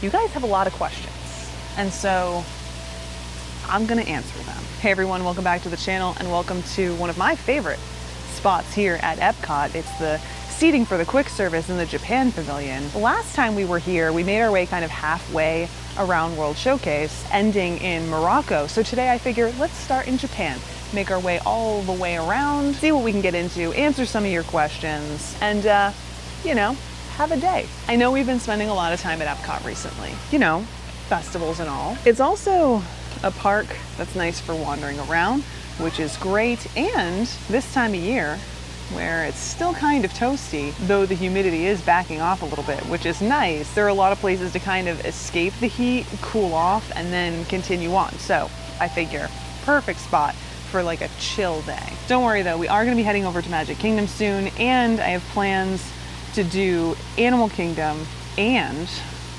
You guys have a lot of questions, and so I'm gonna answer them. Hey everyone, welcome back to the channel and welcome to one of my favorite spots here at Epcot. It's the seating for the quick service in the Japan Pavilion. The last time we were here, we made our way kind of halfway around World Showcase, ending in Morocco. So today I figured let's start in Japan, make our way all the way around, see what we can get into, answer some of your questions, and you know, have a day. I know we've been spending a lot of time at Epcot recently, you know, festivals and all. It's also a park that's nice for wandering around, which is great. And this time of year, where it's still kind of toasty, though the humidity is backing off a little bit, which is nice. There are a lot of places to kind of escape the heat, cool off, and then continue on. So I figure perfect spot for like a chill day. Don't worry though, we are gonna be heading over to Magic Kingdom soon, and I have plans to do Animal Kingdom, and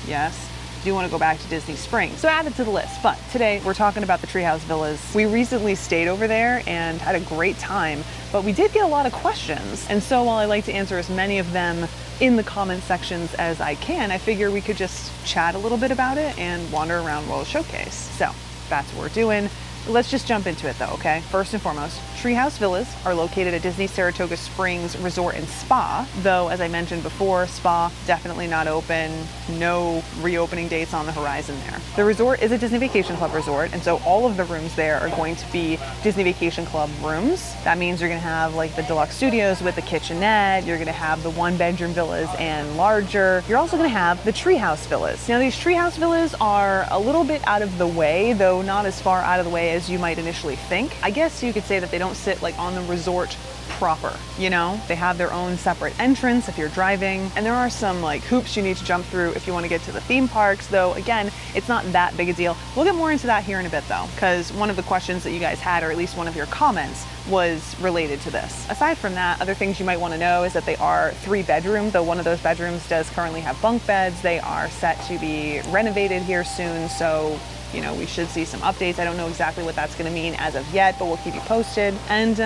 yes, do want to go back to Disney Springs. So add it to the list. But today we're talking about the Treehouse Villas. We recently stayed over there and had a great time, but we did get a lot of questions. And so while I like to answer as many of them in the comment sections as I can, I figure we could just chat a little bit about it and wander around World Showcase. So that's what we're doing. Let's just jump into it though, okay? First and foremost, Treehouse Villas are located at Disney Saratoga Springs Resort and Spa, though as I mentioned before, spa definitely not open, no reopening dates on the horizon there. The resort is a Disney Vacation Club resort, and so all of the rooms there are going to be Disney Vacation Club rooms. That means you're gonna have like the deluxe studios with the kitchenette, you're gonna have the one-bedroom villas and larger. You're also gonna have the Treehouse Villas. Now these Treehouse Villas are a little bit out of the way, though not as far out of the way as you might initially think. I guess you could say that they don't sit like on the resort proper, you know? They have their own separate entrance if you're driving, and there are some like hoops you need to jump through if you want to get to the theme parks, though again, it's not that big a deal. We'll get more into that here in a bit though, because one of the questions that you guys had, or at least one of your comments, was related to this. Aside from that, other things you might want to know is that they are 3-bedroom, though one of those bedrooms does currently have bunk beds. They are set to be renovated here soon, so you know, we should see some updates. I don't know exactly what that's gonna mean as of yet, but we'll keep you posted. And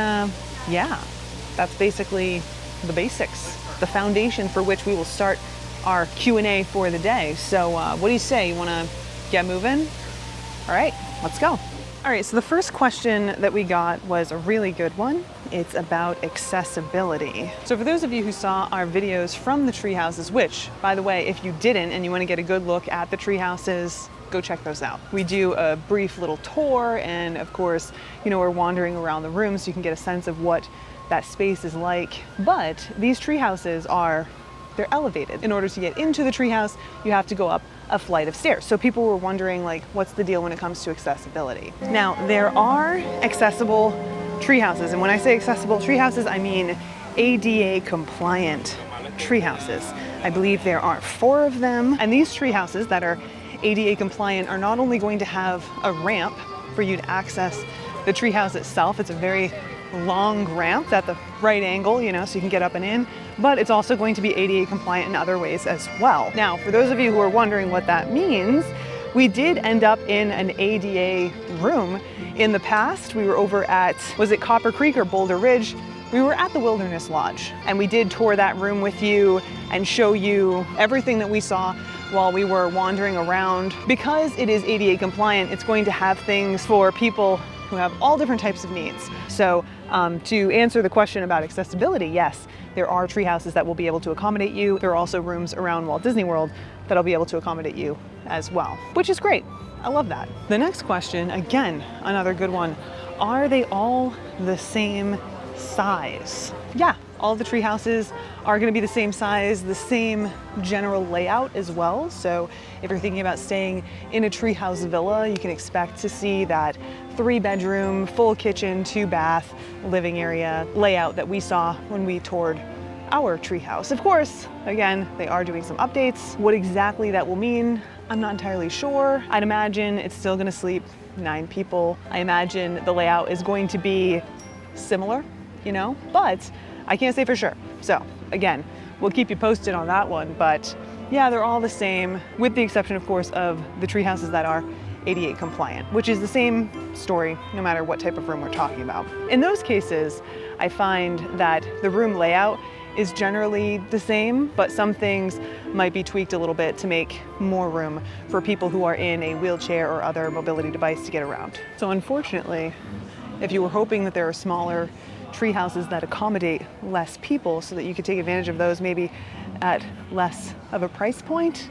yeah, that's basically the basics, the foundation for which we will start our Q&A for the day. So what do you say? You wanna get moving? All right, let's go. All right, so the first question that we got was a really good one. It's about accessibility. So for those of you who saw our videos from the tree houses, which, by the way, if you didn't and you want to get a good look at the tree houses, go check those out. We do a brief little tour, and of course, you know, we're wandering around the room so you can get a sense of what that space is like. But these tree houses they're elevated. In order to get into the treehouse, you have to go up a flight of stairs. So people were wondering, like, what's the deal when it comes to accessibility? Now, there are accessible treehouses, and when I say accessible treehouses, I mean ADA compliant treehouses. I believe there are 4 of them, and these treehouses that are ADA compliant are not only going to have a ramp for you to access the treehouse itself. It's a very long ramp at the right angle, you know, so you can get up and in, but it's also going to be ADA compliant in other ways as well. Now, for those of you who are wondering what that means, we did end up in an ADA room in the past. We were over at, was it Copper Creek or Boulder Ridge? We were at the Wilderness Lodge, and we did tour that room with you and show you everything that we saw while we were wandering around. Because it is ADA compliant, it's going to have things for people who have all different types of needs. So to answer the question about accessibility, yes, there are tree houses that will be able to accommodate you. There are also rooms around Walt Disney World that'll be able to accommodate you as well, which is great. I love that. The next question, again, another good one. Are they all the same size? Yeah, all the tree houses are going to be the same size, the same general layout as well. So if you're thinking about staying in a treehouse villa, you can expect to see that 3-bedroom, full kitchen, 2-bath living area layout that we saw when we toured our treehouse. Of course, again, they are doing some updates. What exactly that will mean, I'm not entirely sure. I'd imagine it's still going to sleep 9 people. I imagine the layout is going to be similar, you know, but I can't say for sure. So again, we'll keep you posted on that one, but yeah, they're all the same, with the exception, of course, of the tree houses that are ADA compliant, which is the same story no matter what type of room we're talking about. In those cases, I find that the room layout is generally the same, but some things might be tweaked a little bit to make more room for people who are in a wheelchair or other mobility device to get around. So unfortunately, if you were hoping that there are smaller tree houses that accommodate less people so that you could take advantage of those maybe at less of a price point,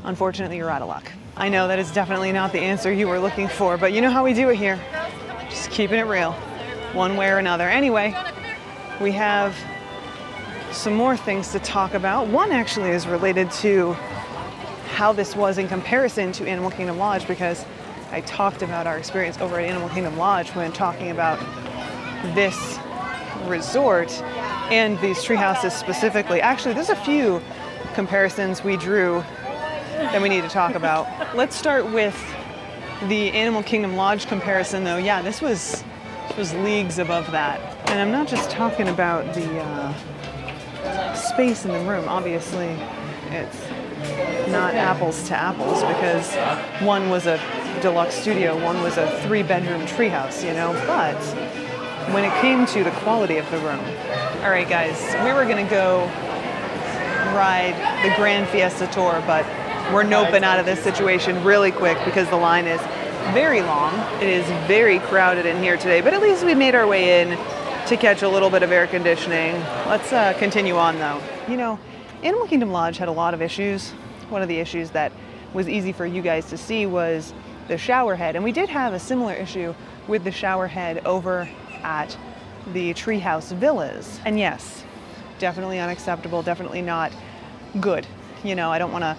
unfortunately you're out of luck. I know that is definitely not the answer you were looking for, but you know how we do it here. Just keeping it real, one way or another. Anyway, we have some more things to talk about. One actually is related to how this was in comparison to Animal Kingdom Lodge, because I talked about our experience over at Animal Kingdom Lodge when talking about this resort and these tree houses specifically. Actually, there's a few comparisons we drew that we need to talk about. Let's start with the Animal Kingdom Lodge comparison though. Yeah, this was leagues above that. And I'm not just talking about the space in the room. Obviously, it's not apples to apples because one was a deluxe studio, one was a 3-bedroom treehouse, you know, but when it came to the quality of the room. All right, guys, we were gonna go ride the Grand Fiesta Tour, but we're noping out of this situation really quick because the line is very long. It is very crowded in here today, but at least we made our way in to catch a little bit of air conditioning. Let's continue on though. You know, Animal Kingdom Lodge had a lot of issues. One of the issues that was easy for you guys to see was the shower head. And we did have a similar issue with the shower head over at the Treehouse Villas. And yes, definitely unacceptable, definitely not good. You know, I don't want to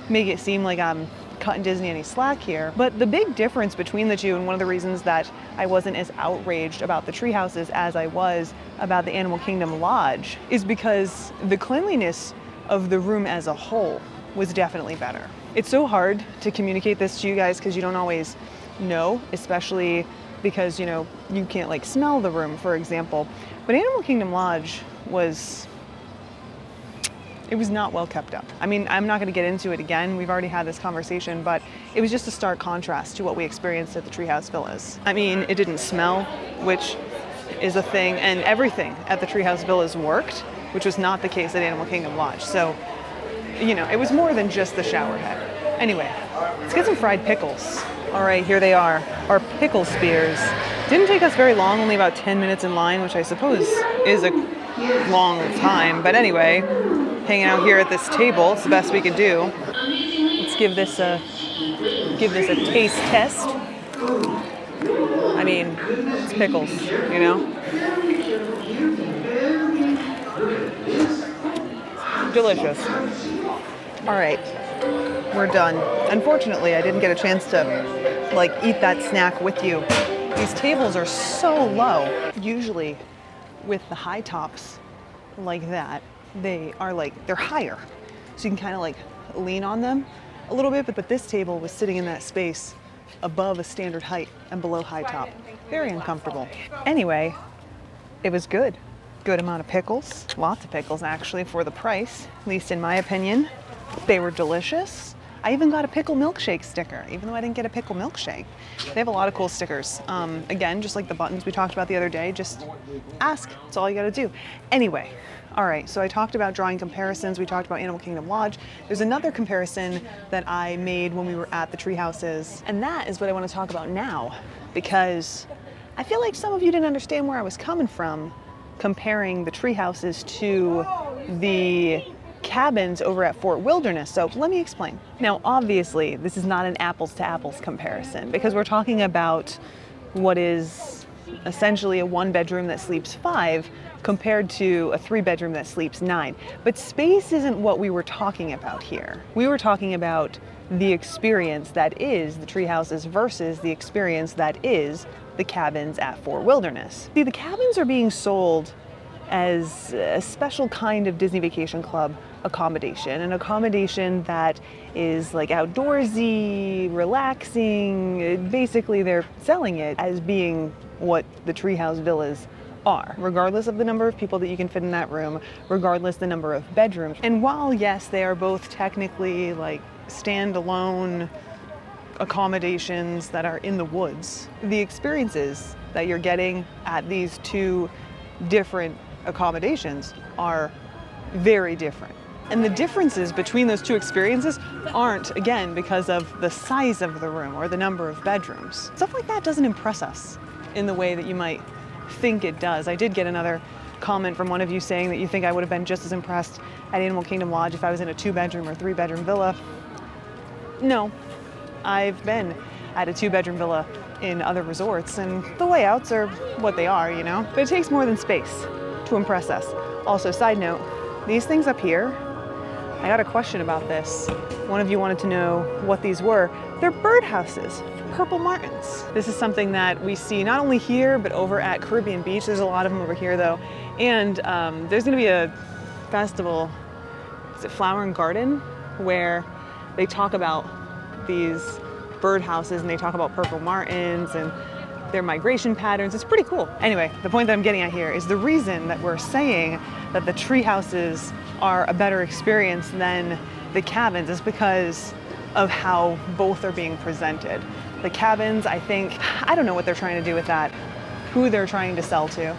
make it seem like I'm cutting Disney any slack here, but the big difference between the two, and one of the reasons that I wasn't as outraged about the tree houses as I was about the Animal Kingdom Lodge, is because the cleanliness of the room as a whole was definitely better. It's so hard to communicate this to you guys because you don't always know, especially because, you know, you can't like smell the room, for example. But Animal Kingdom Lodge was not well kept up. I mean, I'm not going to get into it again. We've already had this conversation, but it was just a stark contrast to what we experienced at the Treehouse Villas. I mean, it didn't smell, which is a thing, and everything at the Treehouse Villas worked, which was not the case at Animal Kingdom Lodge. So, you know, it was more than just the shower head. Anyway, let's get some fried pickles. All right, here they are, our pickle spears. Didn't take us very long, only about 10 minutes in line, which I suppose is a long time. But anyway, hanging out here at this table, it's the best we could do. Let's give this a taste test. I mean, it's pickles, you know? Delicious. All right, we're done. Unfortunately, I didn't get a chance to like eat that snack with you. These tables are so low. Usually with the high tops like that, they're higher. So you can kind of like lean on them a little bit, but this table was sitting in that space above a standard height and below high top. Very uncomfortable. Anyway, it was good. Good amount of pickles, lots of pickles actually for the price, at least in my opinion. They were delicious. I even got a pickle milkshake sticker, even though I didn't get a pickle milkshake. They have a lot of cool stickers. Again, just like the buttons we talked about the other day, just ask, that's all you gotta do. Anyway, all right, so I talked about drawing comparisons, we talked about Animal Kingdom Lodge. There's another comparison that I made when we were at the tree houses, and that is what I wanna talk about now, because I feel like some of you didn't understand where I was coming from comparing the tree houses to the cabins over at Fort Wilderness. So let me explain. Now, obviously, this is not an apples to apples comparison because we're talking about what is essentially a 1-bedroom that sleeps 5 compared to a 3-bedroom that sleeps 9. But space isn't what we were talking about here. We were talking about the experience that is the tree houses versus the experience that is the cabins at Fort Wilderness. See, the cabins are being sold as a special kind of Disney Vacation Club accommodation, an accommodation that is like outdoorsy, relaxing. Basically, they're selling it as being what the Treehouse Villas are, regardless of the number of people that you can fit in that room, regardless the number of bedrooms. And while yes, they are both technically like standalone accommodations that are in the woods, the experiences that you're getting at these two different accommodations are very different. And the differences between those two experiences aren't, again, because of the size of the room or the number of bedrooms. Stuff like that doesn't impress us in the way that you might think it does. I did get another comment from one of you saying that you think I would have been just as impressed at Animal Kingdom Lodge if I was in a 2-bedroom or 3-bedroom villa. No, I've been at a 2-bedroom villa in other resorts, and the layouts are what they are, you know? But it takes more than space to impress us. Also, side note, these things up here, I got a question about this. One of you wanted to know what these were. They're birdhouses for purple martins. This is something that we see not only here, but over at Caribbean Beach. There's a lot of them over here though. And there's gonna be a festival, is it Flower and Garden, where they talk about these birdhouses and they talk about purple martins and their migration patterns. It's pretty cool. Anyway, the point that I'm getting at here is the reason that we're saying that the tree houses are a better experience than the cabins is because of how both are being presented. The cabins, I think, I don't know what they're trying to do with that, who they're trying to sell to.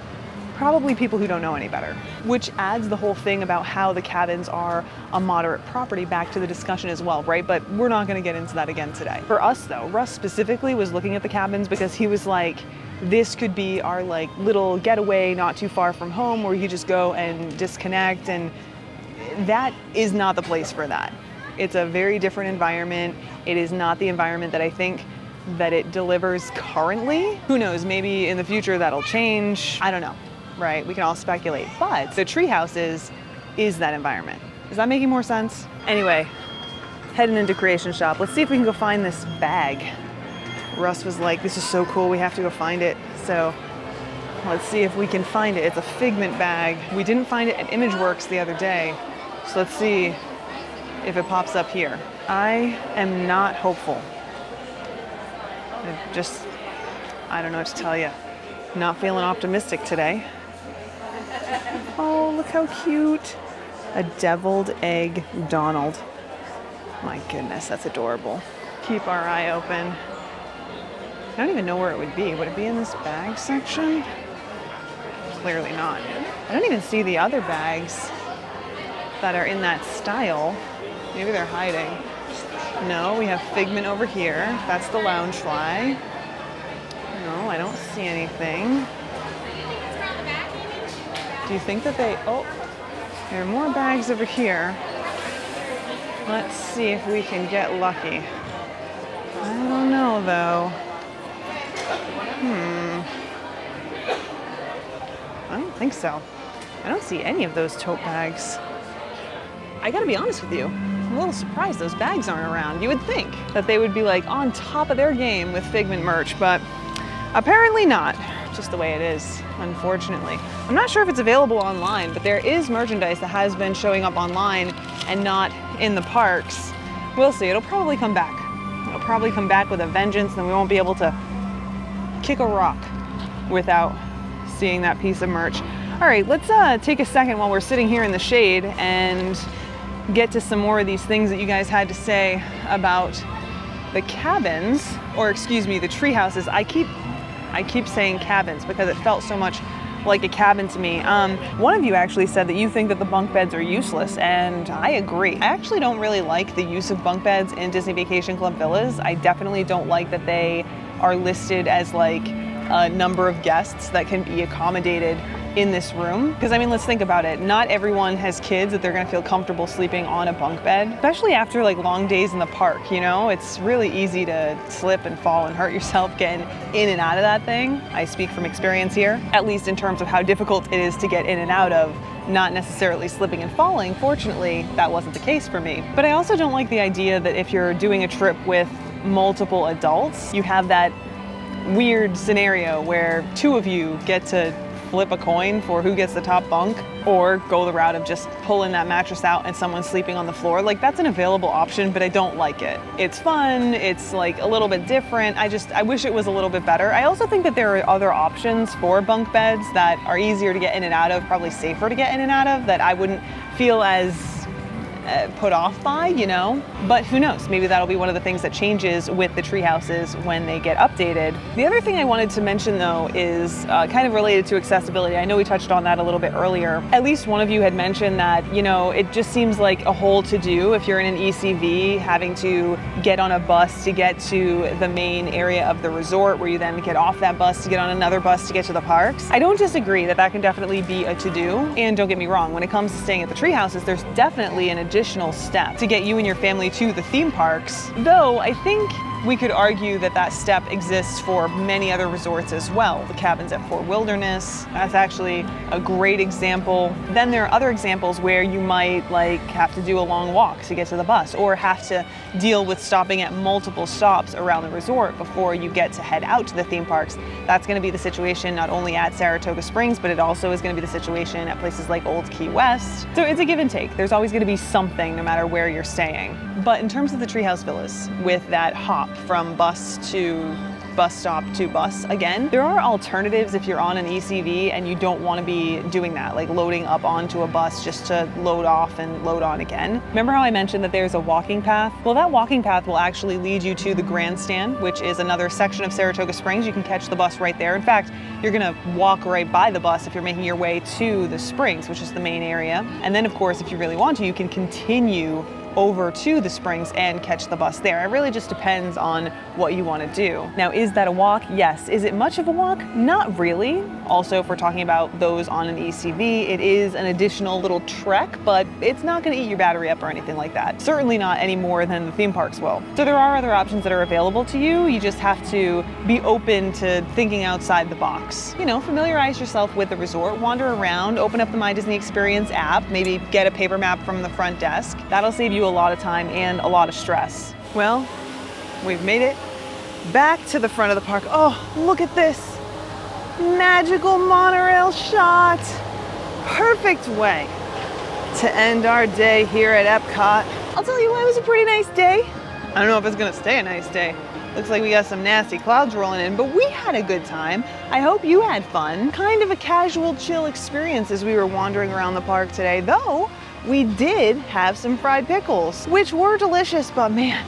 Probably people who don't know any better, which adds the whole thing about how the cabins are a moderate property back to the discussion as well, right? But we're not gonna get into that again today. For us though, Russ specifically was looking at the cabins because he was like, this could be our like little getaway not too far from home where you just go and disconnect, and that is not the place for that. It's a very different environment. It is not the environment that I think that it delivers currently. Who knows, maybe in the future that'll change. I don't know, right? We can all speculate. But the treehouse is that environment. Is that making more sense? Anyway, heading into Creation Shop. Let's see if we can go find this bag. Russ was like, this is so cool, we have to go find it. So let's see if we can find it. It's a Figment bag. We didn't find it at ImageWorks the other day. So let's see if it pops up here. I am not hopeful. I don't know what to tell you. Not feeling optimistic today. Oh, look how cute. A deviled egg Donald. My goodness, that's adorable. Keep our eye open. I don't even know where it would be. Would it be in this bag section? Clearly not. I don't even see the other bags that are in that style. Maybe they're hiding. No, we have Figment over here. That's the Loungefly. No, I don't see anything. Do you think that oh, there are more bags over here. Let's see if we can get lucky. I don't know though. I don't think so. I don't see any of those tote bags. I gotta be honest with you, I'm a little surprised those bags aren't around. You would think that they would be like on top of their game with Figment merch, but apparently not. Just the way it is, unfortunately. I'm not sure if it's available online, but there is merchandise that has been showing up online and not in the parks. We'll see, it'll probably come back. It'll probably come back with a vengeance, and then we won't be able to kick a rock without seeing that piece of merch. All right, let's take a second while we're sitting here in the shade and get to some more of these things that you guys had to say about the cabins, or excuse me, the tree houses. I keep saying cabins because it felt so much like a cabin to me. One of you actually said that you think that the bunk beds are useless, and I agree. I actually don't really like the use of bunk beds in Disney Vacation Club villas. I definitely don't like that they are listed as like a number of guests that can be accommodated in this room. Because I mean, let's think about it. Not everyone has kids that they're gonna feel comfortable sleeping on a bunk bed, especially after like long days in the park, you know? It's really easy to slip and fall and hurt yourself getting in and out of that thing. I speak from experience here, at least in terms of how difficult it is to get in and out of, not necessarily slipping and falling. Fortunately, that wasn't the case for me. But I also don't like the idea that if you're doing a trip with multiple adults, you have that weird scenario where two of you get to flip a coin for who gets the top bunk, or go the route of just pulling that mattress out and someone's sleeping on the floor. Like, that's an available option, but I don't like it. It's fun, it's like a little bit different. I wish it was a little bit better. I also think that there are other options for bunk beds that are easier to get in and out of, probably safer to get in and out of, that I wouldn't feel as put off by, you know, but who knows, maybe that'll be one of the things that changes with the tree houses when they get updated. The other thing I wanted to mention though is kind of related to accessibility. I know we touched on that a little bit earlier. At least one of you had mentioned that, you know, it just seems like a whole to-do if you're in an ECV, having to get on a bus to get to the main area of the resort, where you then get off that bus to get on another bus to get to the parks. I don't disagree that that can definitely be a to-do, and don't get me wrong, when it comes to staying at the tree houses, there's definitely an additional step to get you and your family to the theme parks, though I think we could argue that that step exists for many other resorts as well. The cabins at Fort Wilderness, that's actually a great example. Then there are other examples where you might like have to do a long walk to get to the bus, or have to deal with stopping at multiple stops around the resort before you get to head out to the theme parks. That's going to be the situation not only at Saratoga Springs, but it also is going to be the situation at places like Old Key West. So it's a give and take. There's always going to be something no matter where you're staying. But in terms of the Treehouse Villas, with that hop from bus to bus stop to bus, again, there are alternatives if you're on an ECV and you don't want to be doing that, like loading up onto a bus just to load off and load on again. Remember how I mentioned that there's a walking path? Well, that walking path will actually lead you to the grandstand, which is another section of Saratoga Springs. You can catch the bus right there. In fact, you're gonna walk right by the bus if you're making your way to the Springs, which is the main area. And then of course, if you really want to, you can continue over to the Springs and catch the bus there. It really just depends on what you want to do. Now, is that a walk? Yes. Is it much of a walk? Not really. Also, if we're talking about those on an ECV, it is an additional little trek, but it's not going to eat your battery up or anything like that. Certainly not any more than the theme parks will. So there are other options that are available to you. You just have to be open to thinking outside the box. You know, familiarize yourself with the resort, wander around, open up the My Disney Experience app, maybe get a paper map from the front desk. That'll save you a lot of time and a lot of stress. Well, we've made it back to the front of the park. Oh, look at this magical monorail shot. Perfect way to end our day here at Epcot. I'll tell you what, it was a pretty nice day. I don't know if it's gonna stay a nice day. Looks like we got some nasty clouds rolling in, but we had a good time. I hope you had fun. Kind of a casual, chill experience as we were wandering around the park today, though we did have some fried pickles, which were delicious, but man,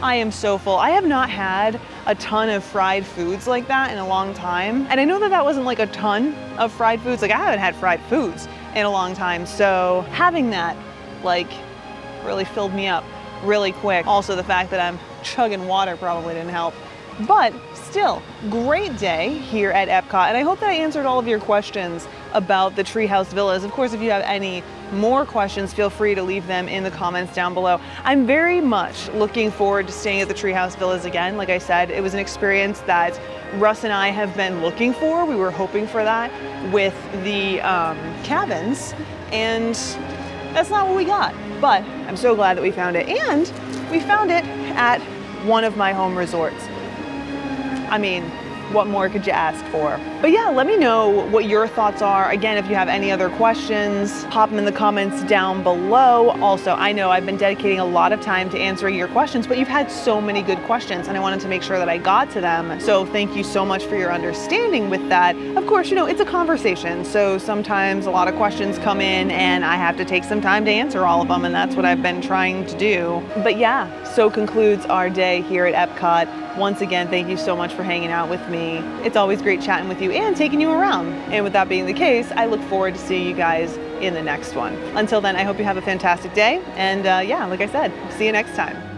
I am so full. I have not had a ton of fried foods like that in a long time. And I know that that wasn't like a ton of fried foods. Like I haven't had fried foods in a long time. So having that like really filled me up really quick. Also the fact that I'm chugging water probably didn't help. But still, great day here at Epcot. And I hope that I answered all of your questions about the Treehouse Villas. Of course, if you have any more questions, feel free to leave them in the comments down below. I'm very much looking forward to staying at the Treehouse Villas again. Like I said, it was an experience that Russ and I have been looking for. We were hoping for that with the cabins, and that's not what we got. But I'm so glad that we found it, and we found it at one of my home resorts. I mean, what more could you ask for? But yeah, let me know what your thoughts are. Again, if you have any other questions, pop them in the comments down below. Also, I know I've been dedicating a lot of time to answering your questions, but you've had so many good questions and I wanted to make sure that I got to them. So thank you so much for your understanding with that. Of course, you know, it's a conversation. So sometimes a lot of questions come in and I have to take some time to answer all of them, and that's what I've been trying to do. But yeah, so concludes our day here at Epcot. Once again, thank you so much for hanging out with me. It's always great chatting with you and taking you around. And with that being the case, I look forward to seeing you guys in the next one. Until then, I hope you have a fantastic day. And yeah, like I said, see you next time.